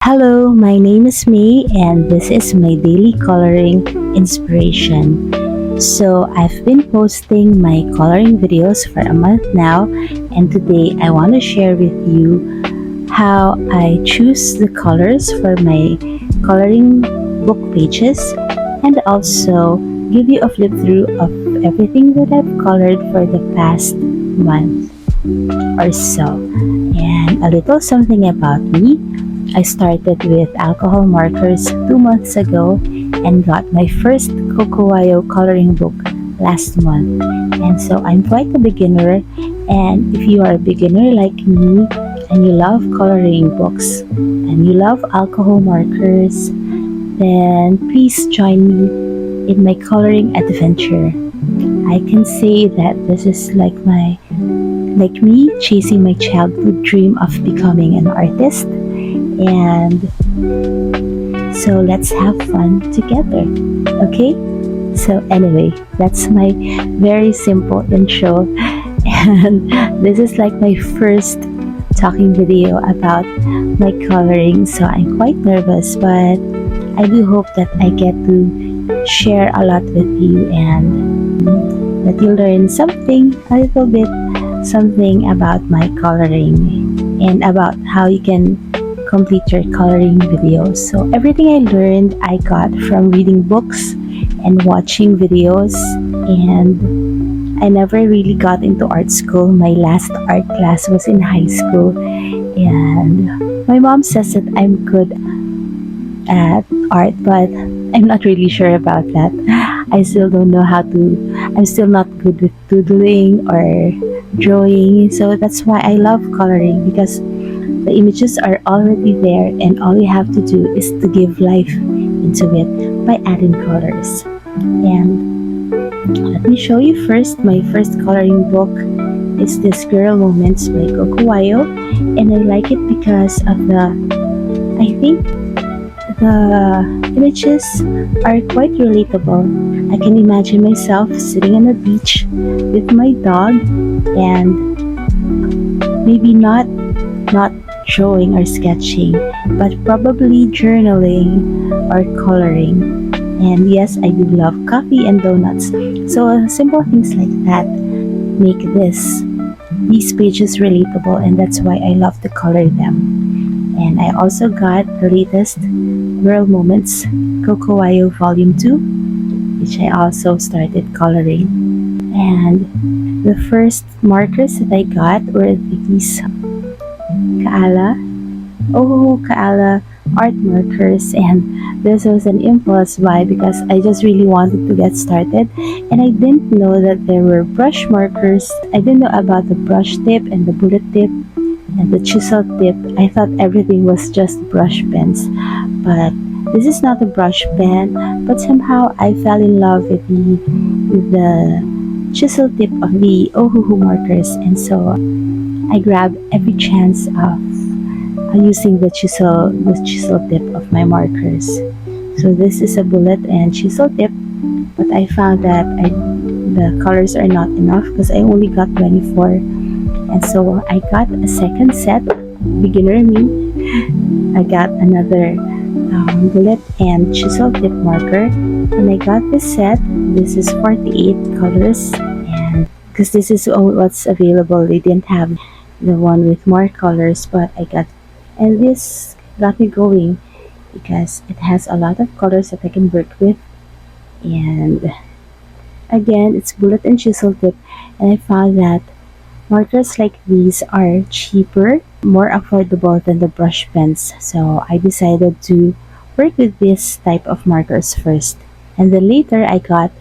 Hello, my name is May, and this is my daily coloring inspiration. So, I've been posting my coloring videos for a month now, and today I want to share with you how I choose the colors for my coloring book pages and also give you a flip through of everything that I've colored for the past month or so. And a little something about me. I started with alcohol markers 2 months ago and got my first Coco Wyo Coloring Book last month. And so I'm quite a beginner, and if you are a beginner like me and you love coloring books and you love alcohol markers, then please join me in my coloring adventure. I can say that this is like me chasing my childhood dream of becoming an artist, and so let's have fun together. Okay, so anyway, that's my very simple intro, and this is like my first talking video about my coloring, so I'm quite nervous, but I do hope that I get to share a lot with you and that you learn something, a little bit something about my coloring and about how you can complete your coloring videos. So everything I learned I got from reading books and watching videos, and I never really got into art school. My last art class was in high school, and my mom says that I'm good at art, but I'm not really sure about that. I still don't know how to, I'm still not good with doodling or drawing, so that's why I love coloring, because the images are already there and all you have to do is to give life into it by adding colors. And let me show you first. My first coloring book is this Girl Moments by Coco Wyo, and I like it because of I think the images are quite relatable. I can imagine myself sitting on a beach with my dog, and maybe not drawing or sketching, but probably journaling or coloring. And yes, I do love coffee and donuts. So simple things like that make these pages relatable, and that's why I love to color them. And I also got the latest Girl Moments Coco Wyo Volume 2, which I also started coloring. And the first markers that I got were these Kaala art markers, and this was an impulse buy because I just really wanted to get started, and I didn't know that there were brush markers. I didn't know about the brush tip and the bullet tip and the chisel tip. I thought everything was just brush pens, but this is not a brush pen, but somehow I fell in love with the chisel tip of the Ohuhu markers, and so I grabbed every chance of using the chisel tip of my markers. So this is a bullet and chisel tip, but I found that the colors are not enough because I only got 24, and so I got a second set. Beginner me, I got another bullet and chisel tip marker, and I got this set. This is 48 colors, and because this is what's available, they didn't have the one with more colors, but I got, and this got me going because it has a lot of colors that I can work with. And again, it's bullet and chisel tip, and I found that markers like these are cheaper, more affordable than the brush pens, so I decided to work with this type of markers first, and then later I got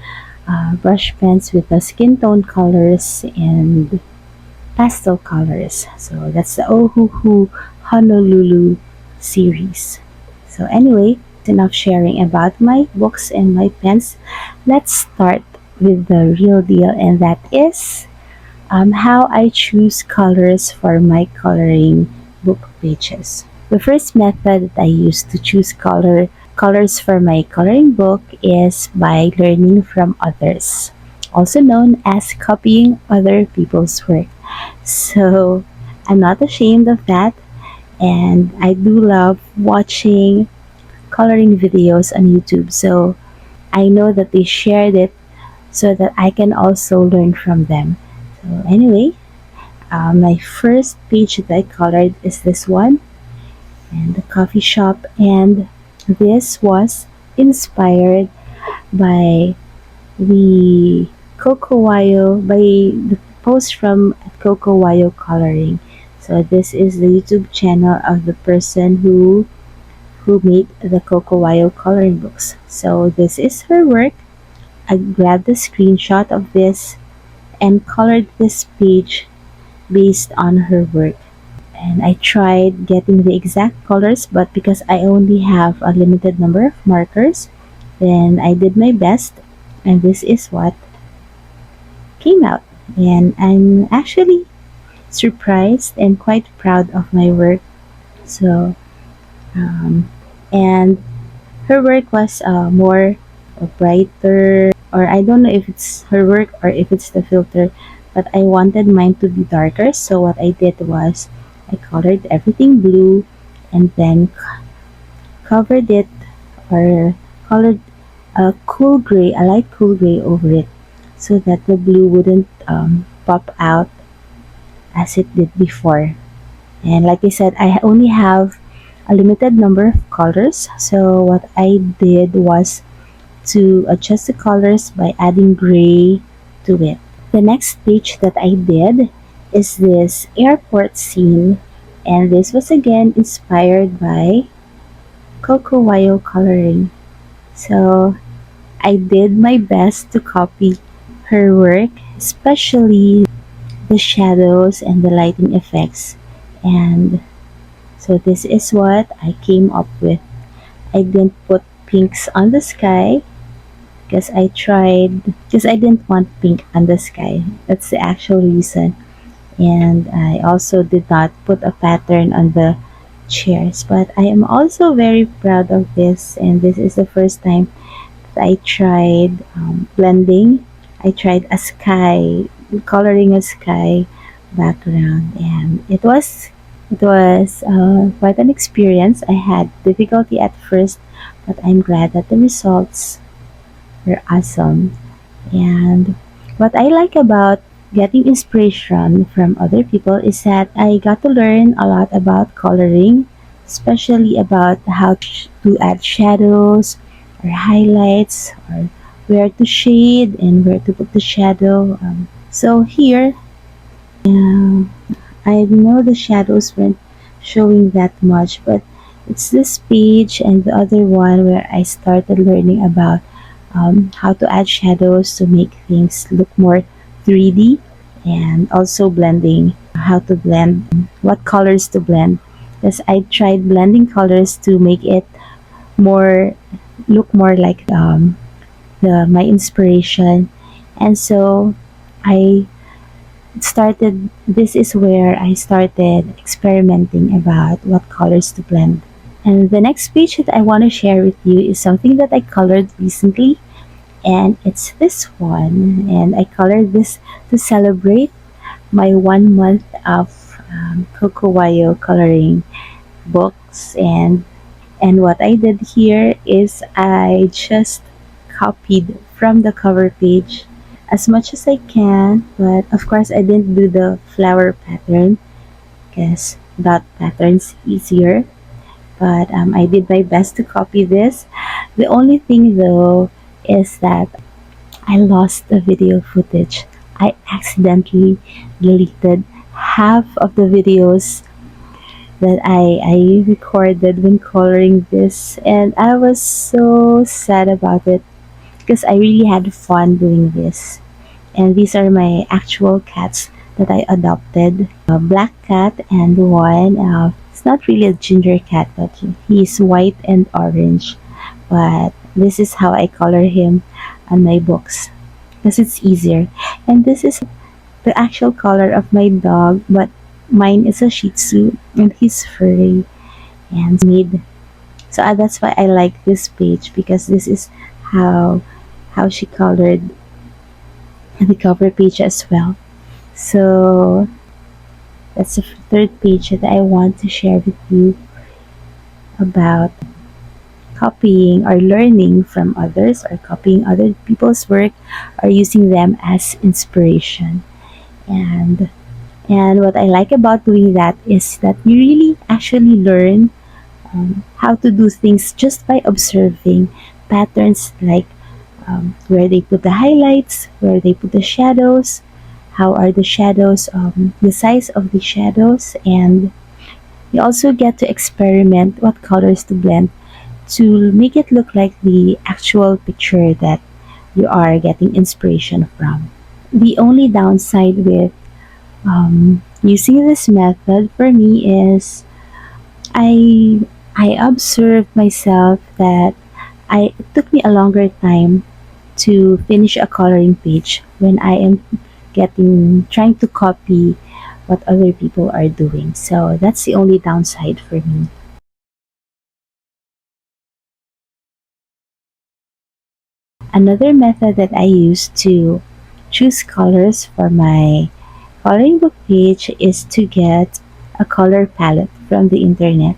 brush pens with the skin tone colors and pastel colors. So that's the Ohuhu Honolulu series. So anyway, enough sharing about my books and my pens. Let's start with the real deal, and that is how I choose colors for my coloring book pages. The first method that I use to choose colors for my coloring book is by learning from others, also known as copying other people's work. So I'm not ashamed of that, and I do love watching coloring videos on YouTube. So I know that they shared it so that I can also learn from them. So anyway, my first page that I colored is this one, and the coffee shop, and this was inspired by the Coco Wyo, by the post from Coco Wyo Coloring. So this is the YouTube channel of the person who made the Coco Wyo Coloring Books. So this is her work. I grabbed a screenshot of this and colored this page based on her work. And I tried getting the exact colors, but because I only have a limited number of markers, then I did my best, and this is what came out. And I'm actually surprised and quite proud of my work. So, and her work was more brighter, or I don't know if it's her work or if it's the filter, but I wanted mine to be darker. So what I did was I colored everything blue and then covered it, or colored a cool gray, a light cool gray over it, so that the blue wouldn't pop out as it did before. And like I said, I only have a limited number of colors. So what I did was to adjust the colors by adding gray to it. The next page that I did is this airport scene, and this was again inspired by Coco Wyo Coloring. So I did my best to copy her work, especially the shadows and the lighting effects. And so this is what I came up with. I didn't put pinks on the sky because I didn't want pink on the sky. That's the actual reason. And I also did not put a pattern on the chairs. But I am also very proud of this, and this is the first time that I tried blending. I tried a sky, coloring a sky background, and it was quite an experience. I had difficulty at first, but I'm glad that the results were awesome. And what I like about getting inspiration from other people is that I got to learn a lot about coloring, especially about how to add shadows or highlights, or where to shade and where to put the shadow. So here, um, I know the shadows weren't showing that much, but it's this page and the other one where I started learning about how to add shadows to make things look more 3D, and also blending, how to blend, what colors to blend. Because I tried blending colors to make it more look more like the my inspiration, and so I started. This is where I started experimenting about what colors to blend. And the next page that I want to share with you is something that I colored recently, and it's this one. And I colored this to celebrate my 1 month of Coco Wyo Coloring Books. And what I did here is I just copied from the cover page as much as I can, but of course I didn't do the flower pattern because that pattern's easier. But I did my best to copy this. The only thing though is that I lost the video footage. I accidentally deleted half of the videos that I recorded when coloring this, and I was so sad about it because I really had fun doing this. And these are my actual cats that I adopted, a black cat and one, it's not really a ginger cat, but he's white and orange. But this is how I color him on my books because it's easier. And this is the actual color of my dog, but mine is a Shih Tzu and he's furry and made. So that's why I like this page, because this is how she colored the cover page as well. So That's the third page that I want to share with you about copying or learning from others or copying other people's work or using them as inspiration. And what I like about doing that is that you really actually learn how to do things just by observing patterns like where they put the highlights, where they put the shadows, how are the shadows, the size of the shadows, and you also get to experiment what colors to blend to make it look like the actual picture that you are getting inspiration from. The only downside with using this method for me is I observed myself that it took me a longer time to finish a coloring page when I am trying to copy what other people are doing. So that's the only downside for me. Another method that I use to choose colors for my coloring book page is to get a color palette from the internet.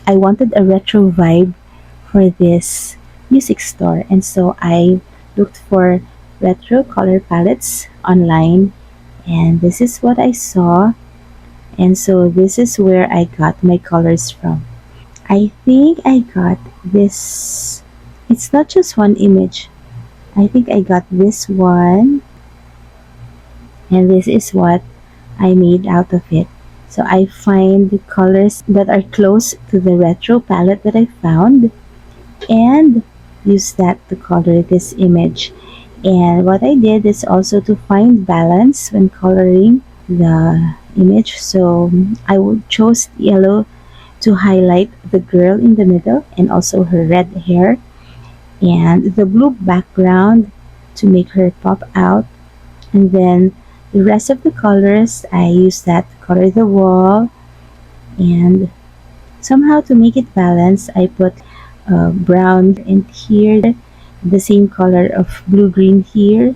I wanted a retro vibe for this music store, and so I looked for retro color palettes online, and this is what I saw, and so this is where I got my colors from. I think I got this, it's not just one image. I think I got this one, and this is what I made out of it. So I find the colors that are close to the retro palette that I found and use that to color this image. And what I did is also to find balance when coloring the image. So I would chose yellow to highlight the girl in the middle and also her red hair, and the blue background to make her pop out. And then the rest of the colors, I use that to color the wall. And somehow to make it balanced, I put brown and here, the same color of blue green here,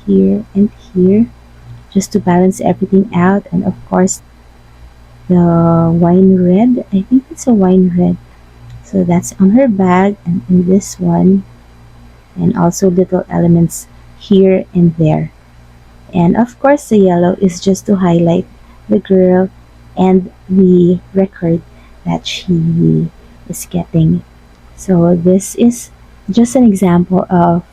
here, and here, just to balance everything out. And of course, the wine red, I think it's a wine red. So that's on her bag and in this one, and also little elements here and there. And of course, the yellow is just to highlight the girl and the record that she is getting. So this is just an example of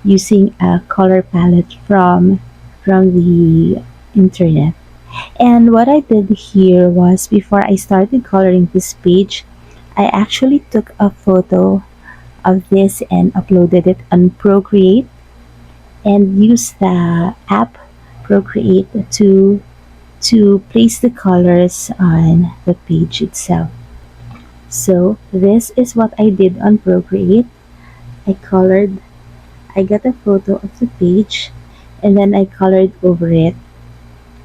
using a color palette from the internet. And what I did here was before I started coloring this page, I actually took a photo of this and uploaded it on Procreate and used the app Procreate to place the colors on the page itself. So this is what I did on Procreate. I colored, I got a photo of the page and then I colored over it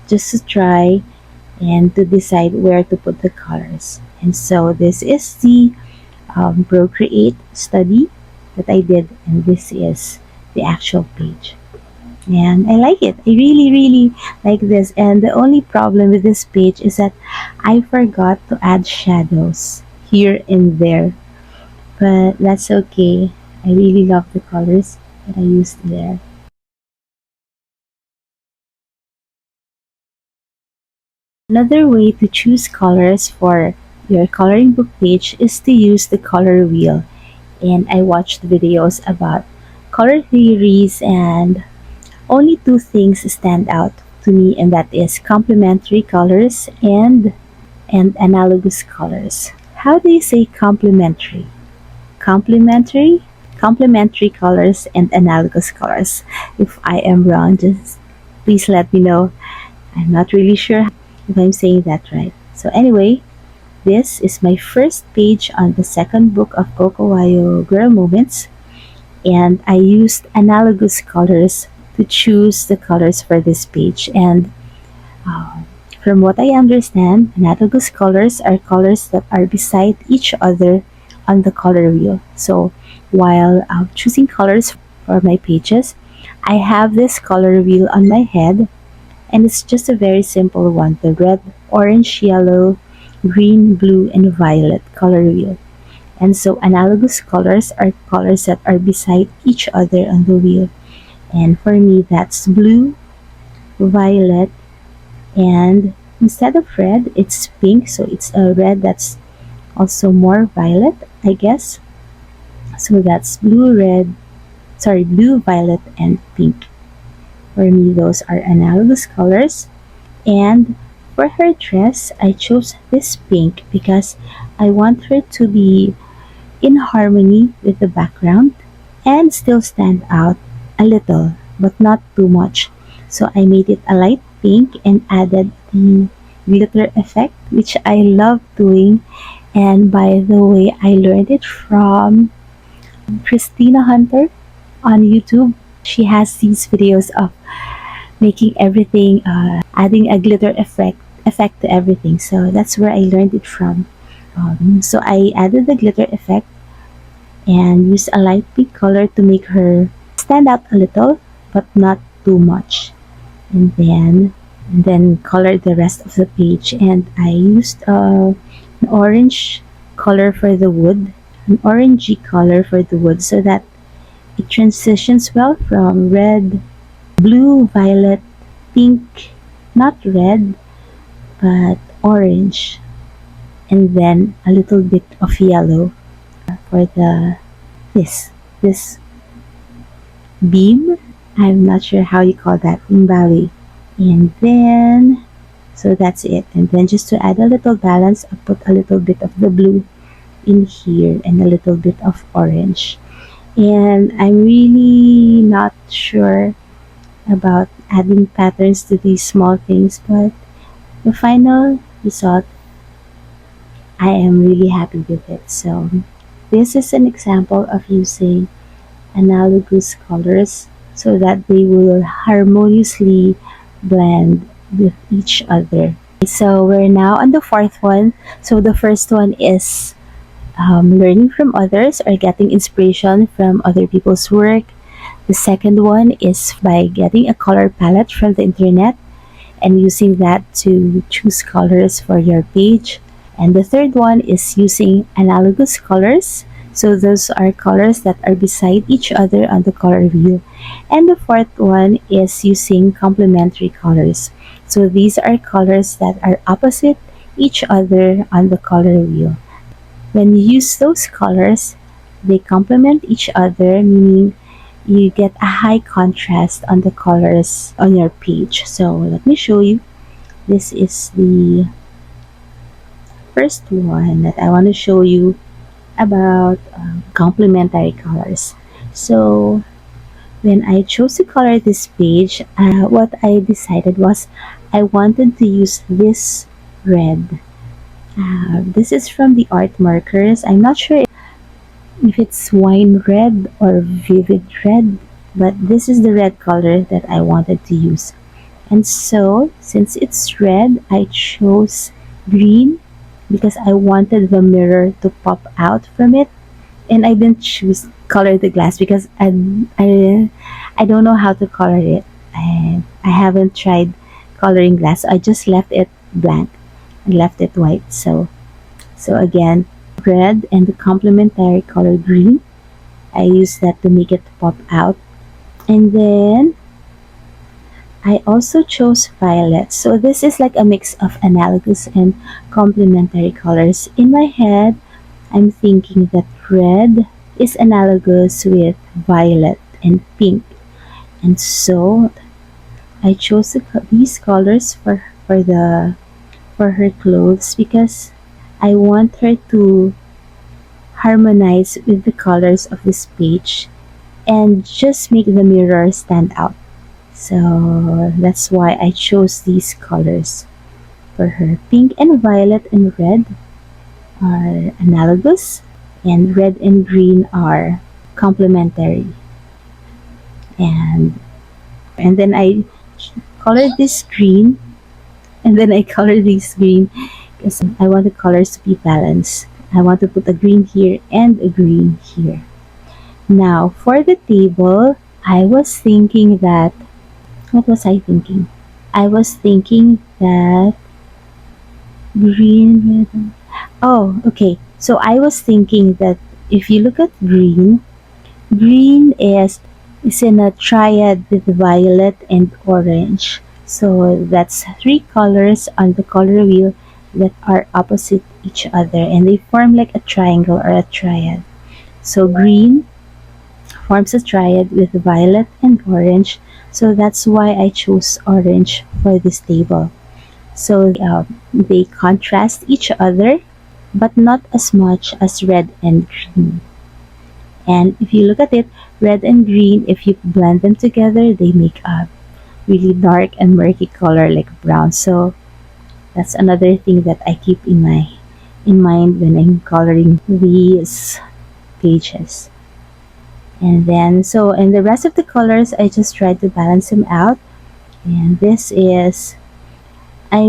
just to try and to decide where to put the colors. And so this is the Procreate study that I did, and this is the actual page. And I like it. I really, really like this. And the only problem with this page is that I forgot to add shadows here and there. But that's okay. I really love the colors that I used there. Another way to choose colors for your coloring book page is to use the color wheel. And I watched videos about color theories, and only two things stand out to me, and that is complementary colors and analogous colors. How do you say complementary? Complementary? Complementary colors and analogous colors. If I am wrong, just please let me know. I'm not really sure if I'm saying that right. So anyway, this is my first page on the second book of Coco Wyo Girl Moments, and I used analogous colors to choose the colors for this page. And uh, from what I understand, analogous colors are colors that are beside each other on the color wheel. So while choosing colors for my pages, I have this color wheel on my head, And it's just a very simple one: the red, orange, yellow, green, blue, and violet color wheel. And so analogous colors are colors that are beside each other on the wheel. And for me, that's blue, violet, and instead of red, it's pink. So it's a red that's also more violet, I guess. So that's blue, violet, and pink. For me, those are analogous colors. And for her dress, I chose this pink because I want her to be in harmony with the background and still stand out a little, but not too much. So I made it a light pink and added the glitter effect, which I love doing. And by the way, I learned it from Christina Hunter on YouTube. She has these videos of making everything, adding a glitter effect to everything. So that's where I learned it from. So I added the glitter effect and used a light pink color to make her stand out a little, but not too much. And then colored the rest of the page. And I used an orange color for the wood, an orangey color for the wood, so that it transitions well from red, blue, violet, pink, not red, but orange, and then a little bit of yellow for this beam. I'm not sure how you call that in ballet. And then, so that's it. And then just to add a little balance, I put a little bit of the blue in here and a little bit of orange. And I'm really not sure about adding patterns to these small things, but the final result, I am really happy with it. So this is an example of using analogous colors so that they will harmoniously blend with each other. So we're now on the fourth one. So the first one is learning from others or getting inspiration from other people's work. The second one is by getting a color palette from the internet and using that to choose colors for your page. And the third one is using analogous colors. So those are colors that are beside each other on the color wheel. And the fourth one is using complementary colors. So these are colors that are opposite each other on the color wheel. When you use those colors, they complement each other, meaning you get a high contrast on the colors on your page. So let me show you. This is the first one that I want to show you about complementary colors. So when I chose to color this page, what I decided was I wanted to use this red. This is from the art markers. I'm not sure if it's wine red or vivid red, but this is the red color that I wanted to use. And so since it's red, I chose green because I wanted the mirror to pop out from it. And I didn't choose color the glass because I don't know how to color it. I haven't tried coloring glass. I just left it blank and left it white. So again, red and the complementary color green. I use that to make it pop out. And then I also chose violet. So this is like a mix of analogous and complementary colors. In my head, I'm thinking that red is analogous with violet and pink. And so I chose these colors for her clothes because I want her to harmonize with the colors of this page and just make the mirror stand out. So that's why I chose these colors for her. Pink and violet and red are analogous, and red and green are complementary. And then I colored this green, and then I colored this green because I want the colors to be balanced. I want to put a green here and a green here. Now for the table, I was thinking that, what was I thinking? I was thinking that green, red. Oh, okay. So I was thinking that if you look at green, green is in a triad with violet and orange. So that's three colors on the color wheel that are opposite each other and they form like a triangle or a triad. So green forms a triad with violet and orange. So that's why I chose orange for this table. So they contrast each other, but not as much as red and green. And if you look at it, red and green, if you blend them together, they make a really dark and murky color like brown. So that's another thing that I keep in mind when I'm coloring these pages. And then so in the rest of the colors, I just try to balance them out. And this is I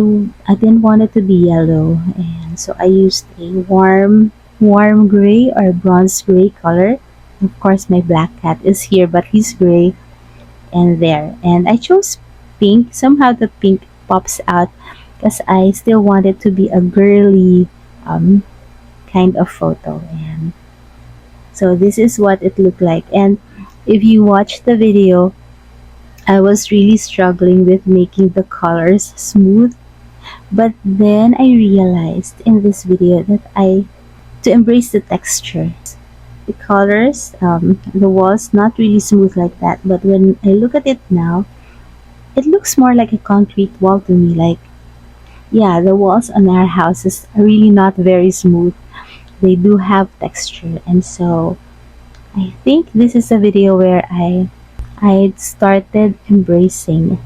didn't want it to be yellow, and so I used a warm gray or bronze gray color. Of course, my black cat is here, but he's gray and there. And I chose pink. Somehow the pink pops out because I still want it to be a girly um, kind of photo. And so this is what it looked like. And if you watch the video, I was really struggling with making the colors smooth. But then I realized in this video that I to embrace the texture. The colors, the walls not really smooth like that, but when I look at it now, it looks more like a concrete wall to me. Like, yeah, the walls on our houses are really not very smooth. They do have texture, and so I think this is a video where I started embracing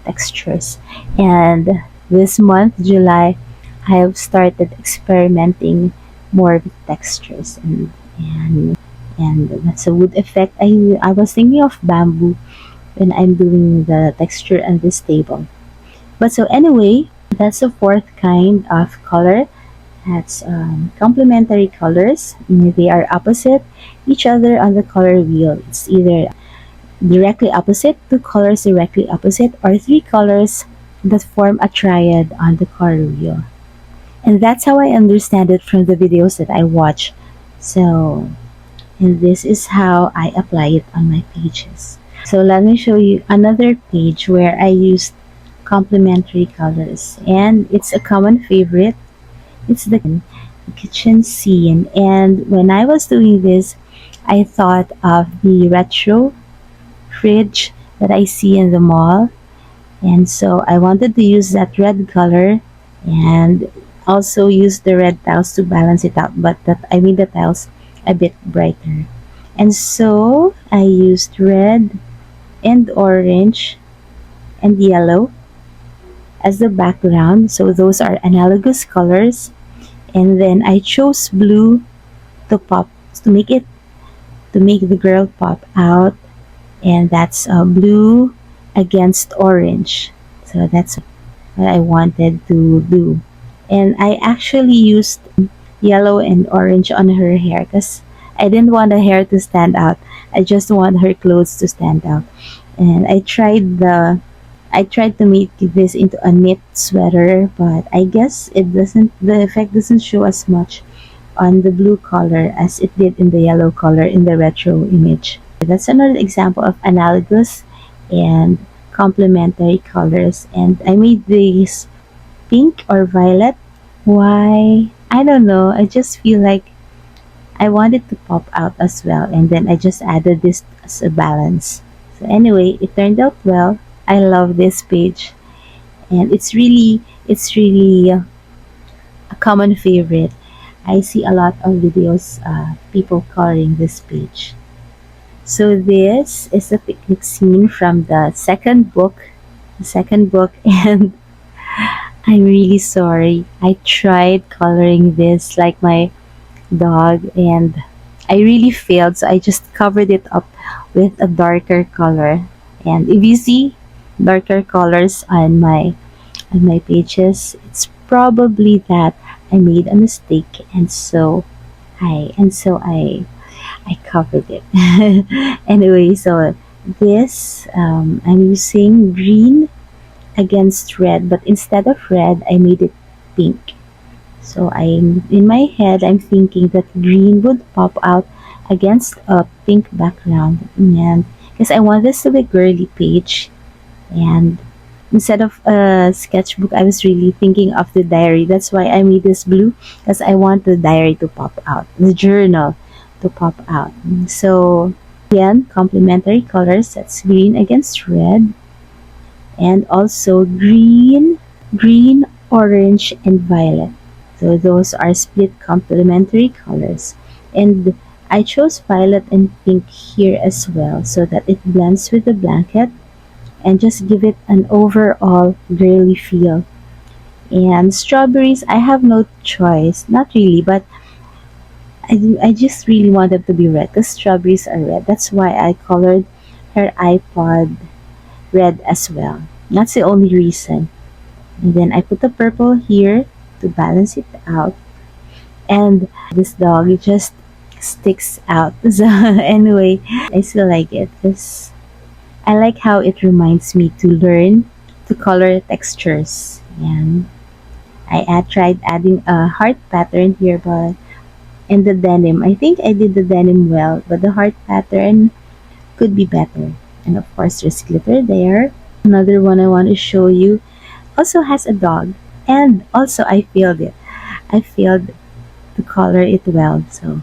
textures. And this month, July, I have started experimenting more with textures and that's a wood effect. I was thinking of bamboo when I'm doing the texture on this table. But so anyway, that's the fourth kind of color. That's complementary colors. They are opposite each other on the color wheel. It's either directly opposite, two colors directly opposite, or three colors that form a triad on the color wheel. And that's how I understand it from the videos that I watch. So, and this is how I apply it on my pages. So let me show you another page where I used complementary colors. And it's a common favorite. It's the kitchen scene. And when I was doing this, I thought of the retro fridge that I see in the mall. And so I wanted to use that red color and also use the red tiles to balance it out, but that I made the tiles a bit brighter. And so I used red and orange and yellow as the background. So those are analogous colors. And then I chose blue to pop to make the girl pop out, and that's blue against orange. So that's what I wanted to do. And I actually used yellow and orange on her hair because I didn't want the hair to stand out. I just want her clothes to stand out. And I tried to make this into a knit sweater, but I guess the effect doesn't show as much on the blue color as it did in the yellow color in the retro image. That's another example of analogous and complementary colors. And I made these pink or violet. Why? I don't know. I just feel like I want it to pop out as well. And then I just added this as a balance. So anyway, it turned out well. I love this page. And it's really a common favorite. I see a lot of videos, people coloring this page. So this is a picnic scene from the second book, and I'm really sorry. I tried coloring this like my dog, and I really failed. So I just covered it up with a darker color. And if you see darker colors on my pages, it's probably that I made a mistake, and I covered it. Anyway, so this I'm using green against red, but instead of red, I made it pink. So in my head, I'm thinking that green would pop out against a pink background, and because I want this to be girly page, and instead of a sketchbook, I was really thinking of the diary. That's why I made this blue, because I want the diary to pop out, the journal to pop out. So again, complementary colors. That's green against red, and also green, orange, and violet. So those are split complementary colors. And I chose violet and pink here as well so that it blends with the blanket and just give it an overall girly feel. And strawberries, I have no choice. Not really, but I just really want them to be red because strawberries are red. That's why I colored her iPod red as well. That's the only reason. And then I put the purple here to balance it out. And this dog just sticks out. So anyway, I still like it because I like how it reminds me to learn to color textures. And tried adding a heart pattern here, but in the denim, I think I did the denim well, but the heart pattern could be better. And of course, there's glitter there. Another one I want to show you also has a dog, and also I failed it. I failed to color it well. So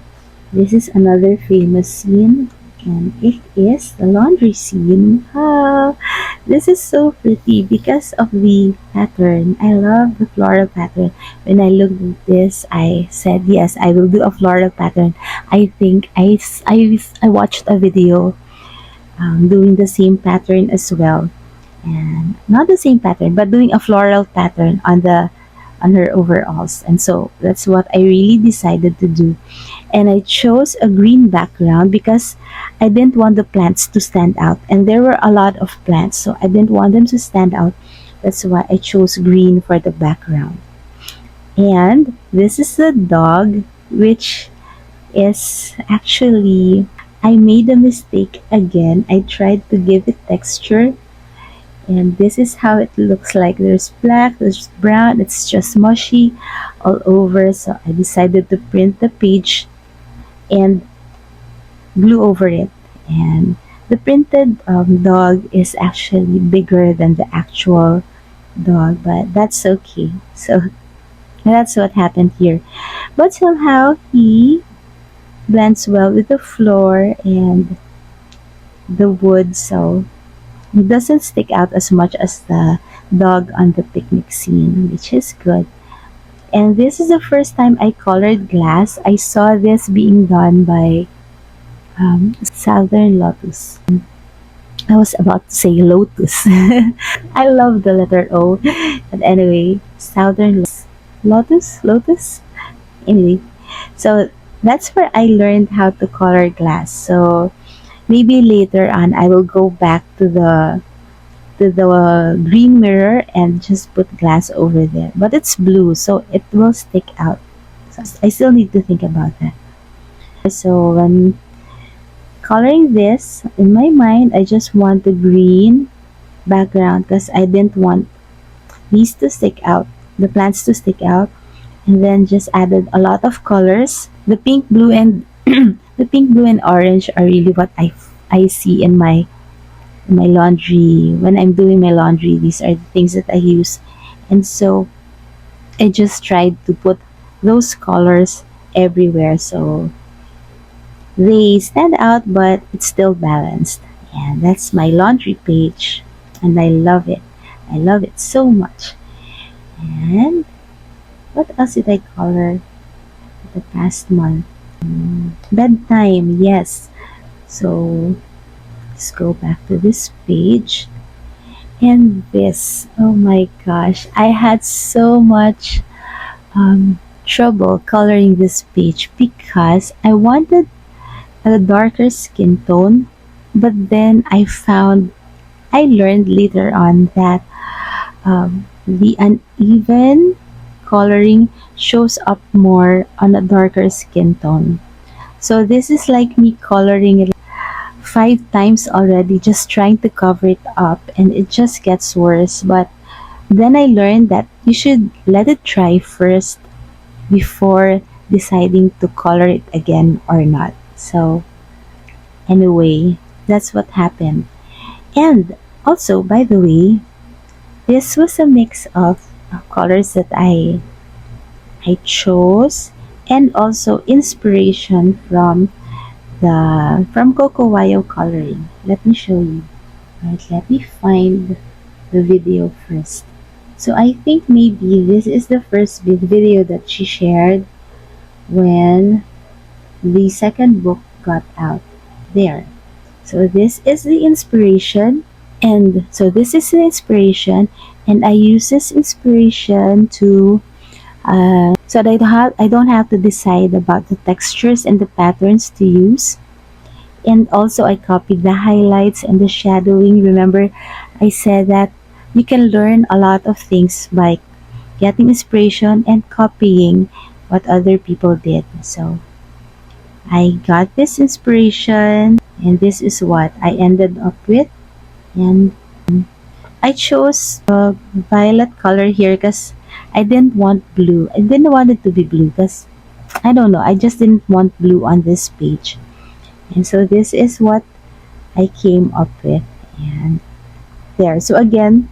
this is another famous scene, and it is the laundry scene. Ah, this is so pretty because of the pattern. I love the floral pattern. When I looked at this, I said, yes, I will do a floral pattern. I think I watched a video doing the same pattern as well. And not the same pattern, but doing a floral pattern on her overalls. And so that's what I really decided to do. And I chose a green background because I didn't want the plants to stand out. And there were a lot of plants, so I didn't want them to stand out. That's why I chose green for the background. And this is the dog, which is actually, I made a mistake again. I tried to give it texture, and this is how it looks like. There's black, there's brown, it's just mushy all over. So I decided to print the page and glue over it. And the printed dog is actually bigger than the actual dog, but that's okay. So that's what happened here. But somehow he blends well with the floor and the wood, so it doesn't stick out as much as the dog on the picnic scene, which is good. And this is the first time I colored glass. I saw this being done by Southern Lotus. I was about to say Lotus. I love the letter O. But anyway, Southern Lotus. Anyway, so that's where I learned how to color glass. So maybe later on I will go back to the green mirror and just put glass over there. But it's blue, so it will stick out. So I still need to think about that. So when coloring this, in my mind, I just want the green background because I didn't want these to stick out, the plants to stick out, and then just added a lot of colors. The pink, blue, and the pink, blue, and orange are really what I see in my laundry. When I'm doing my laundry, these are the things that I use, and so I just tried to put those colors everywhere so they stand out, but it's still balanced. And that's my laundry page, and I love it. I love it so much. And what else did I color the past month? Bedtime, yes. So let's go back to this page. And this, oh my gosh, I had so much trouble coloring this page because I wanted a darker skin tone, but then I learned later on that the uneven coloring shows up more on a darker skin tone. So this is like me coloring it 5 times already, just trying to cover it up, and it just gets worse. But Then I learned that you should let it dry first before deciding to color it again or not. So anyway, that's what happened. And also, by the way, this was a mix of colors that I chose, and also inspiration from Coco Wyo Coloring. Let me show you. Right, let me find the video first. So I think maybe this is the first video that she shared when the second book got out. There. So this is the inspiration, and so this is the inspiration, and I use this inspiration to so that I don't have to decide about the textures and the patterns to use. And also I copied the highlights and the shadowing. Remember, I said that you can learn a lot of things by getting inspiration and copying what other people did. So I got this inspiration, and this is what I ended up with. And I chose violet color here because I didn't want blue. I didn't want it to be blue because I don't know. I just didn't want blue on this page. And so this is what I came up with. And there. So again,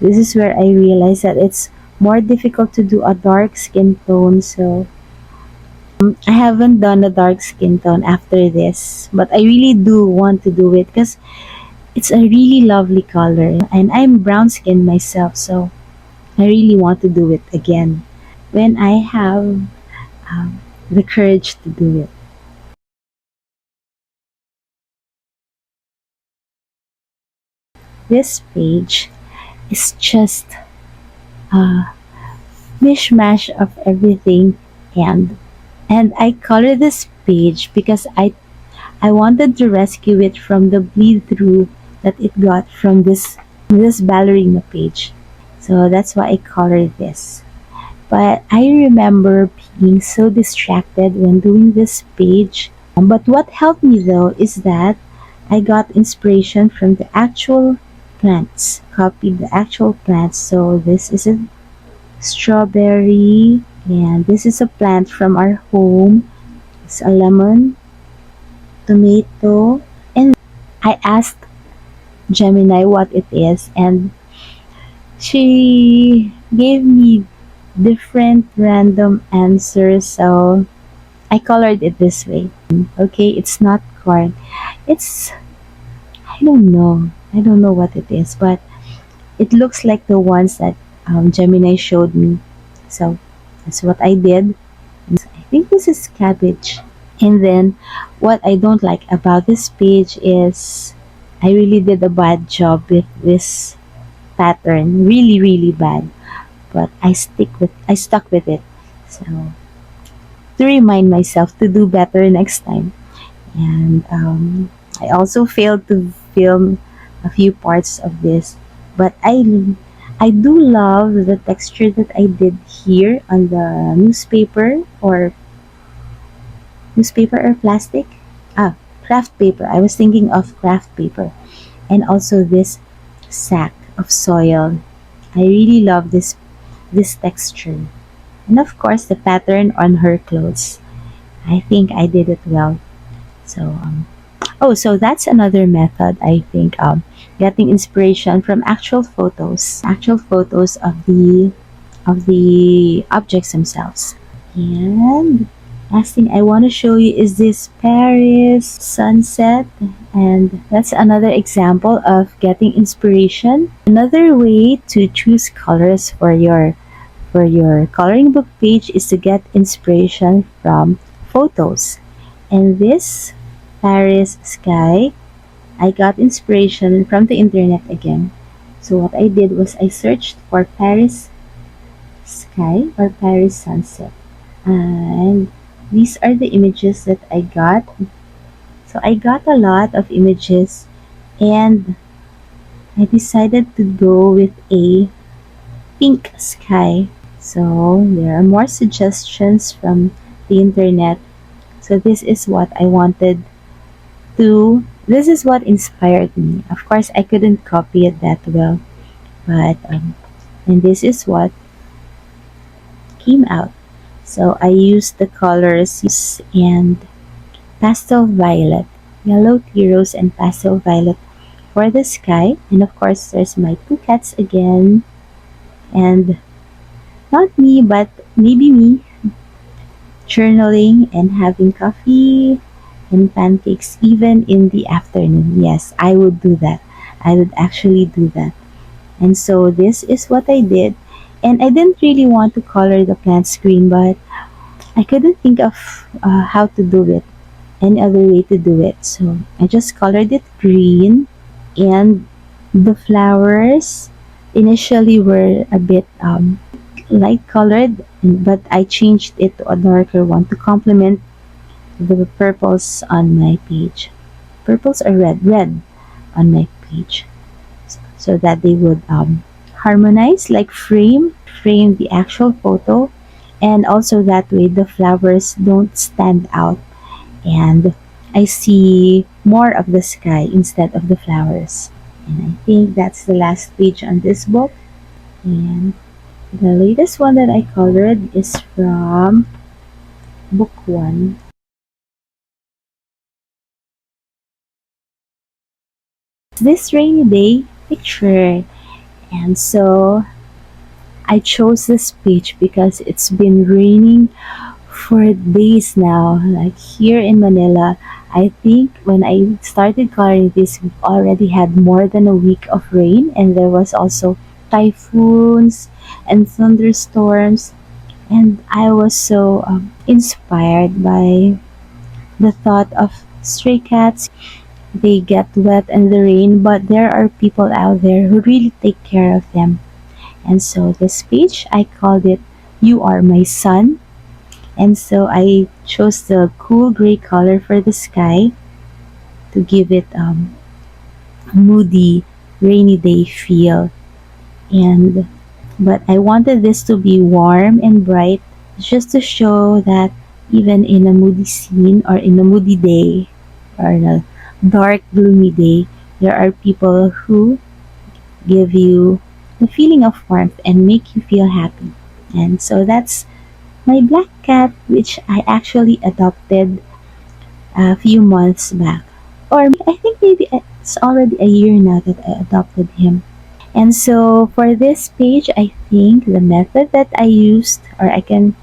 this is where I realized that it's more difficult to do a dark skin tone. So I haven't done a dark skin tone after this, but I really do want to do it because it's a really lovely color, and I'm brown skin myself, so I really want to do it again when I have the courage to do it. This page is just a mishmash of everything, and I colored this page because I wanted to rescue it from the bleed through that it got from this ballerina page. So that's why I colored this. But I remember being so distracted when doing this page. But what helped me though is that I got inspiration from the actual plants, copied the actual plants. So this is a strawberry, and this is a plant from our home. It's a lemon, tomato, and I asked Gemini what it is, and she gave me different random answers, so I colored it this way. Okay, it's not corn. It's, I don't know. I don't know what it is, but it looks like the ones that Gemini showed me. So that's what I did. I think this is cabbage. And then what I don't like about this page is I really did a bad job with this pattern. Really, really bad. But I stuck with it. So to remind myself to do better next time. And I also failed to film a few parts of this, but I do love the texture that I did here on the newspaper or plastic. Craft paper. I was thinking of craft paper, and also this sack of soil. I really love this texture, and of course the pattern on her clothes. I think I did it well. So oh, so that's another method. I think getting inspiration from actual photos of the objects themselves. And last thing I want to show you is this Paris sunset, and that's another example of getting inspiration. Another way to choose colors for your coloring book page is to get inspiration from photos. And this Paris sky, I got inspiration from the internet again. So what I did was I searched for Paris sky or Paris sunset. And these are the images that I got. So I got a lot of images, and I decided to go with a pink sky. So there are more suggestions from the internet. So this is what I wanted to, this is what inspired me. Of course, I couldn't copy it that well, but And this is what came out. So I used the colors and pastel violet, yellow tea rose and pastel violet for the sky. And of course, there's my two cats again. And not me, but maybe me, journaling and having coffee and pancakes even in the afternoon. Yes, I would do that. I would actually do that. And so this is what I did. And I didn't really want to color the plants green, but I couldn't think of how to do it, any other way to do it. So I just colored it green, and the flowers initially were a bit light colored, but I changed it to a darker one to complement the purples on my page. Purples or red on my page, so that they would harmonize, like frame the actual photo, and also that way the flowers don't stand out and I see more of the sky instead of the flowers. And I think that's the last page on this book. And the latest one that I colored is from book one. This rainy day picture. And so I chose this page because it's been raining for days now. Like here in Manila, I think when I started coloring this, we already had more than a week of rain, and there was also typhoons and thunderstorms. And I was so inspired by the thought of stray cats. They get wet in the rain, but there are people out there who really take care of them. And so this page, I called it "You Are My Sun." And so I chose the cool gray color for the sky to give it a moody, rainy day feel. And but I wanted this to be warm and bright, just to show that even in a moody scene or in a moody day or in a dark, gloomy day, there are people who give you the feeling of warmth and make you feel happy. And so that's my black cat, which I actually adopted a few months back. Or I think maybe it's already a year now that I adopted him. And so for this page, I think the method that I used or I can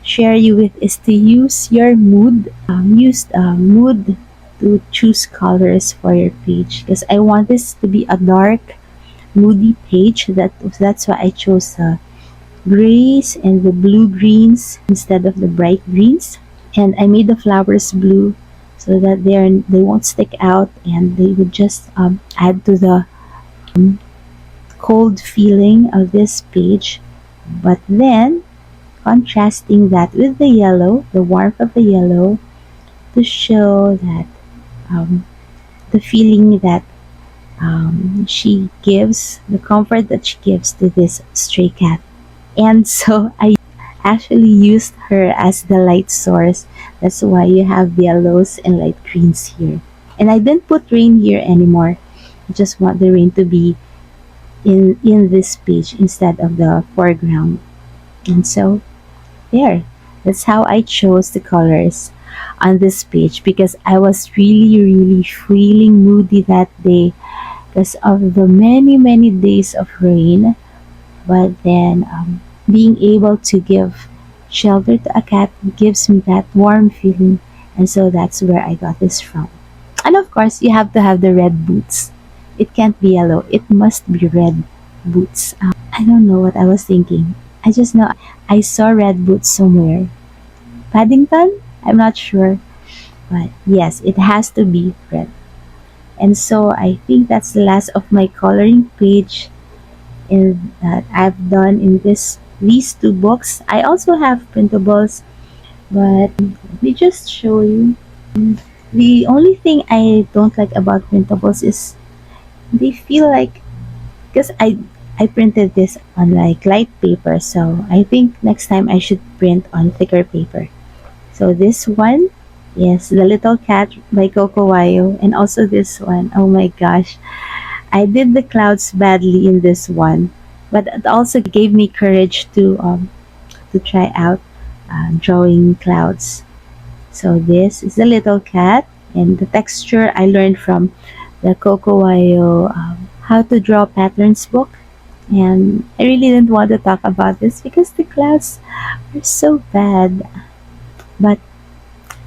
share you with is to use your mood. Use mood to choose colors for your page because I want this to be a dark, moody page. That's why I chose grays and the blue greens instead of the bright greens. And I made the flowers blue so that they won't stick out and they would just add to the cold feeling of this page. But then contrasting that with the yellow, the warmth of the yellow, to show that the feeling that she gives, the comfort that she gives to this stray cat. And so I actually used her as the light source. That's why you have yellows and light greens here. And I didn't put rain here anymore. I just want the rain to be in this page instead of the foreground. And so there, that's how I chose the colors on this page because I was really feeling moody that day because of the many days of rain. But then being able to give shelter to a cat gives me that warm feeling, and so that's where I got this from. And of course, you have to have the red boots. It can't be yellow, it must be red boots. I don't know what I was thinking. I just know I saw red boots somewhere. Paddington? I'm not sure. But yes, it has to be red. And so I think that's the last of my coloring page that I've done in these two books. I also have printables, but let me just show you. The only thing I don't like about printables is they feel like because I printed this on like light paper, so I think next time I should print on thicker paper. So this one, yes, The Little Cat by Coco Wyo, and also this one. Oh my gosh, I did the clouds badly in this one, but it also gave me courage to try out drawing clouds. So this is the little cat, and the texture I learned from the Coco Wyo How to Draw Patterns book. And I really didn't want to talk about this because the clouds are so bad. But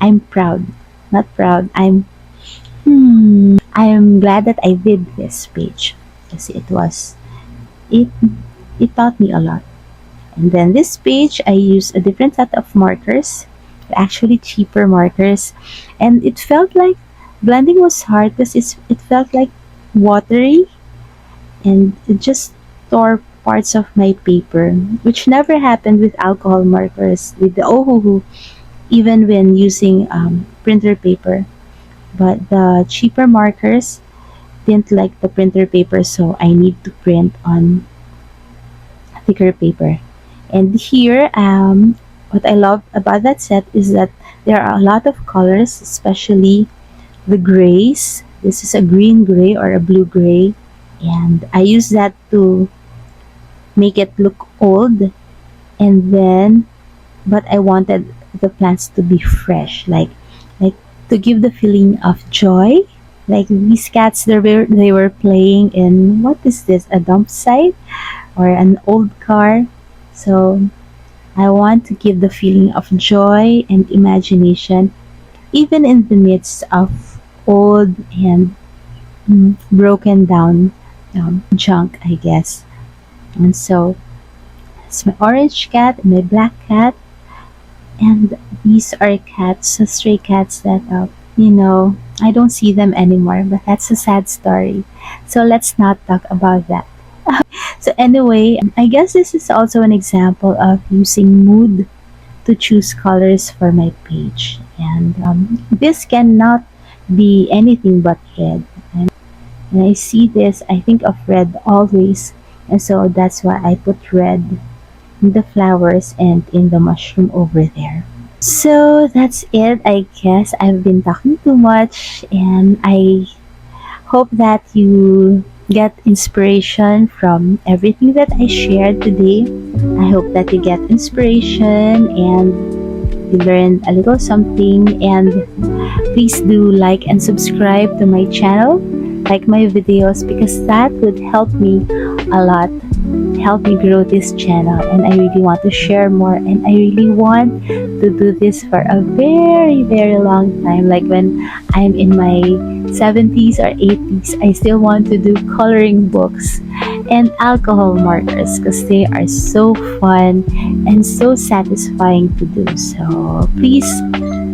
I'm proud. Not proud. I'm glad that I did this page because it it taught me a lot. And then this page I used a different set of markers, actually cheaper markers, and it felt like blending was hard because it felt like watery, and it just tore parts of my paper, which never happened with alcohol markers with the Ohuhu, even when using printer paper. But the cheaper markers didn't like the printer paper, so I need to print on thicker paper. And here, what I love about that set is that there are a lot of colors, especially the grays. This is a green gray or a blue gray, and I use that to make it look old. And then, but I wanted the plants to be fresh, like to give the feeling of joy. Like these cats, they were playing in, what is this? A dump site or an old car. So I want to give the feeling of joy and imagination, even in the midst of old and broken down junk, I guess. And so it's my orange cat and my black cat, and these are cats, stray cats that I don't see them anymore, but that's a sad story. So let's not talk about that. So anyway, I guess this is also an example of using mood to choose colors for my page. And this cannot be anything but red. And when I see this, I think of red always. And so that's why I put red in the flowers and in the mushroom over there. So that's it, I guess. I've been talking too much, and I hope that you get inspiration from everything that I shared today. I hope that you get inspiration and you learned a little something. And please do like and subscribe to my channel, like my videos, because that would help me a lot, help me grow this channel. And I really want to share more, and I really want to do this for a very, very long time. Like when I'm in my 70s or 80s, I still want to do coloring books and alcohol markers because they are so fun and so satisfying to do. So please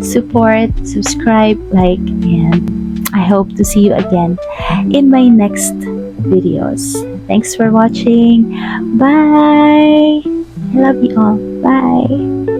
support, subscribe, like, and I hope to see you again in my next videos. Thanks for watching. Bye. I love you all. Bye.